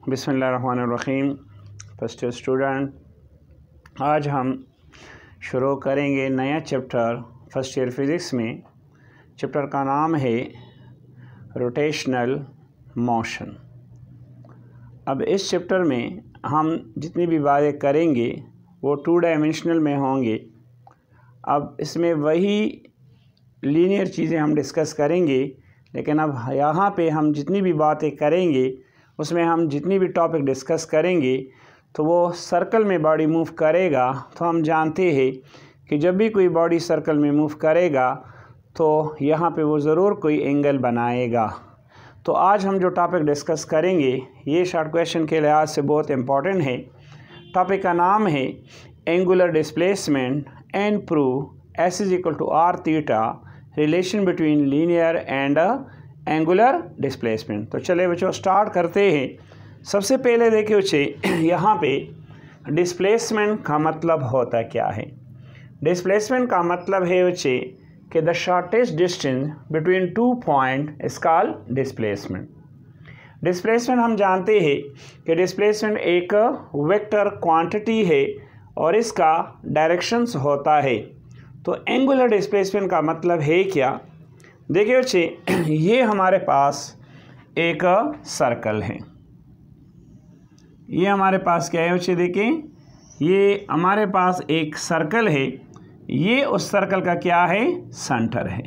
बिस्मिल्लाहिर्रहमानिर्रहीम। First year student, आज हम शुरू करेंगे नया चैप्टर फर्स्ट ईयर फिज़िक्स में। चैप्टर का नाम है रोटेशनल मोशन। अब इस चैप्टर में हम जितनी भी बातें करेंगे वो 2 डायमेंशनल में होंगे। अब इसमें वही लीनियर चीज़ें हम डिस्कस करेंगे, लेकिन अब यहाँ पे हम जितनी भी बातें करेंगे उसमें हम जितनी भी टॉपिक डिस्कस करेंगे तो वो सर्कल में बॉडी मूव करेगा। तो हम जानते हैं कि जब भी कोई बॉडी सर्कल में मूव करेगा तो यहाँ पे वो ज़रूर कोई एंगल बनाएगा। तो आज हम जो टॉपिक डिस्कस करेंगे ये शॉर्ट क्वेश्चन के लिहाज से बहुत इम्पॉर्टेंट है। टॉपिक का नाम है angular displacement and prove s is equal to r theta relation between linear and angular displacement. तो चले बच्चों स्टार्ट करते हैं। सबसे पहले देखिए बच्चे, यहाँ पे डिस्प्लेसमेंट का मतलब होता क्या है। डिस्प्लेसमेंट का मतलब है बच्चे कि the shortest distance between 2 point is called displacement. Displacement हम जानते हैं कि डिस्प्लेसमेंट एक वेक्टर क्वांटिटी है और इसका डायरेक्शंस होता है। तो एंगुलर डिस्प्लेसमेंट का मतलब है क्या। देखिए बच्चे, ये हमारे पास एक सर्कल है। ये हमारे पास क्या है बच्चे, देखिए ये हमारे पास एक सर्कल है। ये उस सर्कल का क्या है, सेंटर है।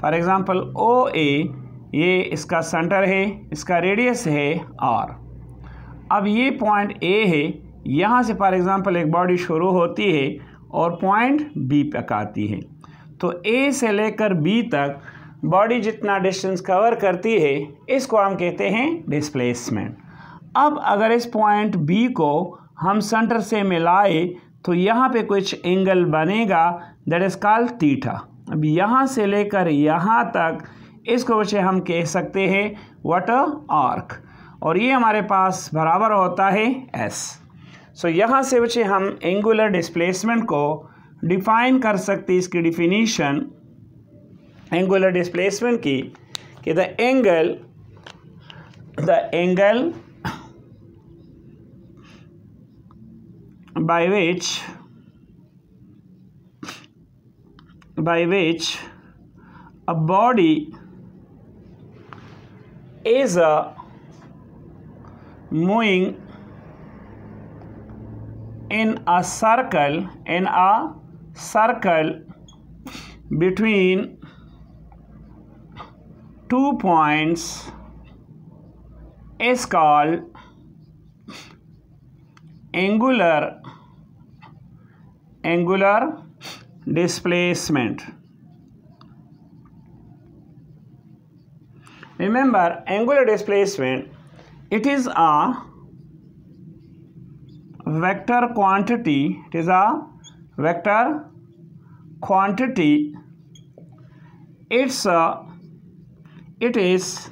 फॉर एग्जांपल ओ ए, ये इसका सेंटर है, इसका रेडियस है आर। अब ये पॉइंट ए है, यहाँ से फॉर एग्जांपल एक बॉडी शुरू होती है और पॉइंट बी तक आती है। तो ए से लेकर बी तक बॉडी जितना डिस्टेंस कवर करती है इसको हम कहते हैं डिस्प्लेसमेंट। अब अगर इस पॉइंट बी को हम सेंटर से मिलाए तो यहाँ पे कुछ एंगल बनेगा, दैट इज कॉल्ड थीटा। अब यहाँ से लेकर यहाँ तक इसको बच्चे हम कह सकते हैं व्हाट आर्क, और ये हमारे पास बराबर होता है एस। सो यहाँ से बच्चे हम एंगुलर डिस्प्लेसमेंट को डिफाइन कर सकते हैं। इसकी डिफिनीशन एंगुलर डिस्प्लेसमेंट की कि the angle by which a body is moving in a circle between 2 points is called angular displacement. Remember, angular displacement, it is a vector quantity. It is a vector quantity. It is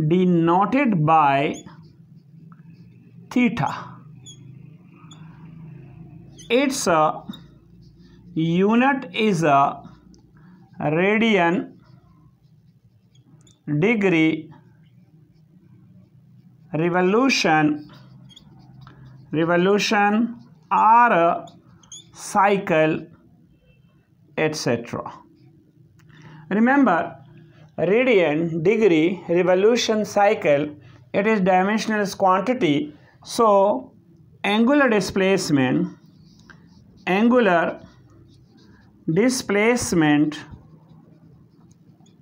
denoted by theta. Its unit is a radian, degree, revolution or cycle, etc. Remember, radian, degree, revolution, cycle, it is dimensional quantity. So angular displacement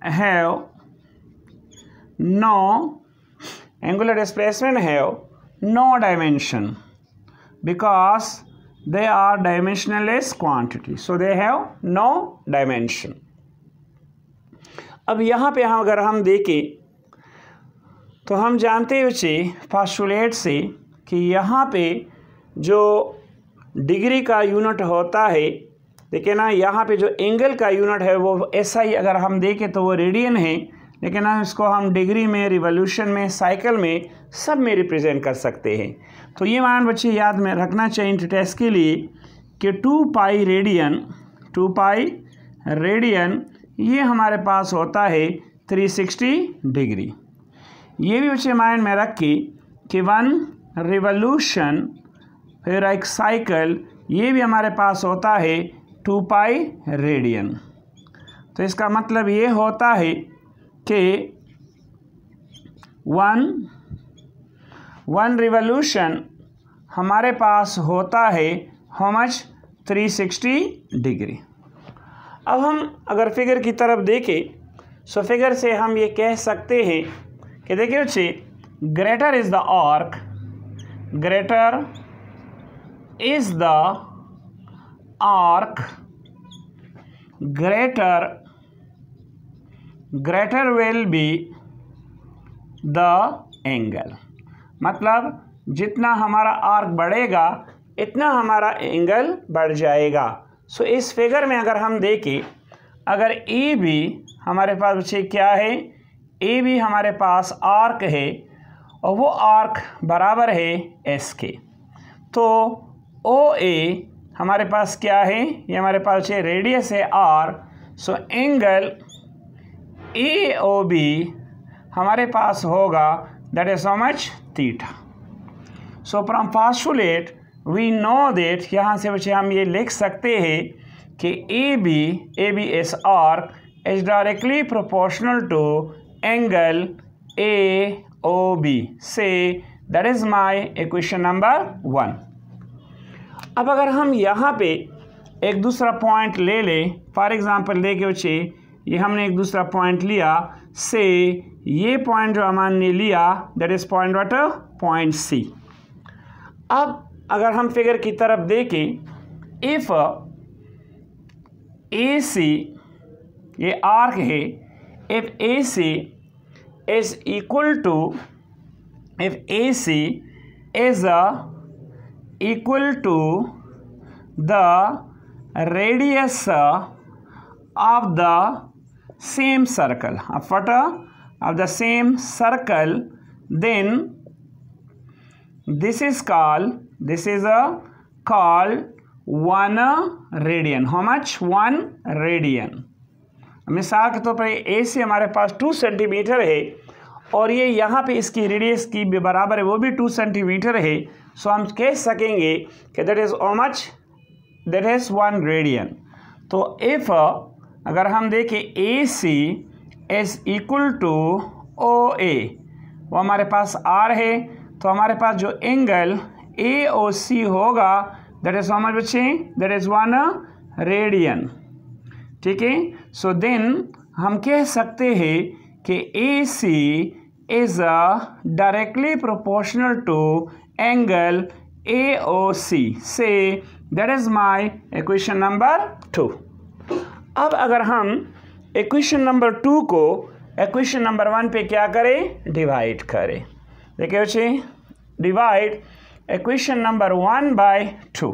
have no dimension because they are dimensionless quantity. So they have no dimension. अब यहाँ पे अगर हम देखें तो हम जानते हैं बच्चे पोस्टुलेट से कि यहाँ पे जो डिग्री का यूनिट होता है, देखिए ना, यहाँ पे जो एंगल का यूनिट है वो ऐसा ही अगर हम देखें तो वो रेडियन है, लेकिन हम इसको हम डिग्री में, रिवॉल्यूशन में, साइकिल में, सब में रिप्रेजेंट कर सकते हैं। तो ये मान बच्चे याद में रखना चाहिए टेस्ट के लिए कि 2 पाई रेडियन ये हमारे पास होता है 360 डिग्री। ये भी बच्चे माइंड में रख के कि 1 रिवोल्यूशन फिर एक साइकिल, ये भी हमारे पास होता है 2 पाई रेडियन। तो इसका मतलब ये होता है कि 1 रिवोल्यूशन हमारे पास होता है हाउ मच, 360 डिग्री। अब हम अगर फिगर की तरफ देखें, सो फिगर से हम ये कह सकते हैं कि देखिए बच्चे, greater is the arc, greater is the arc, greater will be the angle. मतलब जितना हमारा आर्क बढ़ेगा इतना हमारा एंगल बढ़ जाएगा। सो इस फिगर में अगर हम देखें, अगर ए बी हमारे पास बच्चे क्या है, ए बी हमारे पास आर्क है और वो आर्क बराबर है एस के, तो ओ ए हमारे पास क्या है, ये हमारे पास बच्चे रेडियस है r. So angle A O B हमारे पास होगा that is how much, theta. So from postulate we know that, यहाँ से बच्चे हम ये लिख सकते हैं कि ए बी इस arc is directly proportional to angle A O B. So that is my equation number 1। अब अगर हम यहाँ पे एक दूसरा पॉइंट ले लें, फॉर एग्जांपल देखिए बच्चे, ये हमने एक दूसरा पॉइंट लिया, से ये पॉइंट जो हमने लिया that is point what, point C. अब अगर हम फिगर की तरफ देखें, इफ ए सी, ये आर्क है, if A C is equal to, if A C is equal to the radius of the same circle, of the same circle, then this is called 1 radian. How much? 1 radian. मिसाल के तौर पर ए से हमारे पास 2 centimetre है और ये यहाँ पे इसकी रेडियस की भी बराबर है, वो भी 2 सेंटीमीटर है। सो हम कह सकेंगे कि that is how much, that is 1 radian. तो इफ अगर हम देखें ए C is equal two O ए, वो हमारे पास आर है, तो हमारे पास जो एंगल ए ओ सी होगा दैट इज हाउ मच बच्चे, दैट इज 1 रेडियन। ठीक है, सो देन हम कह सकते हैं कि A C is directly proportional to angle A O C. Say that is my equation number 2। अब अगर हम इक्वेशन नंबर 2 को इक्वेशन नंबर 1 पे क्या करें, डिवाइड करें। देखिए बच्चे, डिवाइड इक्वेशन नंबर 1 बाय 2।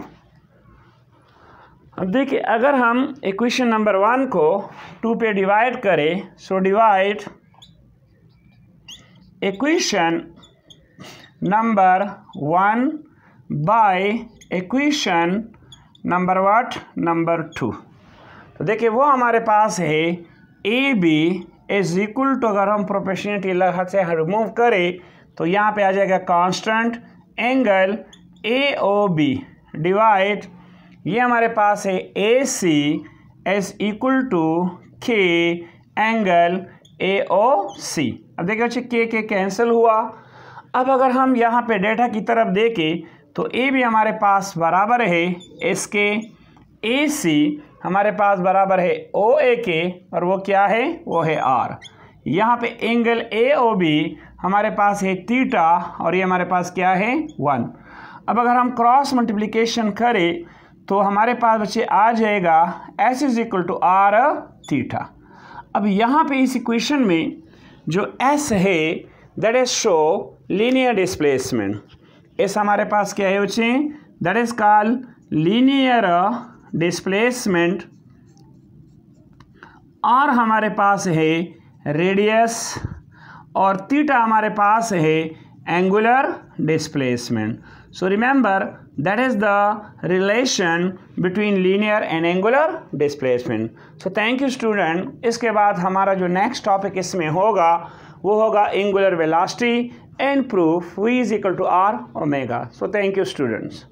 अब देखिए, अगर हम इक्वेशन नंबर 1 को 2 पे डिवाइड करें, so divide equation number 1 by equation number what, number 2। तो देखिए वो हमारे पास है A B is equal to, अगर हम प्रोपोर्शनलिटी से रिमूव करें तो यहाँ पे आ जाएगा constant angle A O B divide, ये हमारे पास है A C is equal to k angle A O C. अब देखिए बच्चे के कैंसिल हुआ। अब अगर हम यहाँ पे डेटा की तरफ देखें तो ए भी हमारे पास बराबर है इसके, ए सी हमारे पास बराबर है ओ ए के, और वो क्या है, वो है आर। यहाँ पे एंगल ए ओ बी हमारे पास है थीटा और ये हमारे पास क्या है, 1। अब अगर हम क्रॉस मल्टीप्लिकेशन करें तो हमारे पास बच्चे आ जाएगा s is equal to r theta. अब यहाँ पे इस इक्वेशन में जो एस है that is show linear displacement. S हमारे पास क्या है बच्चे, that is called linear displacement, और हमारे पास है रेडियस, और थीटा हमारे पास है angular displacement. So remember that is the relation between linear and angular displacement. So thank you student. इसके बाद हमारा जो नेक्स्ट टॉपिक इसमें होगा वो होगा angular velocity. and prove V is equal to R omega. So thank you students.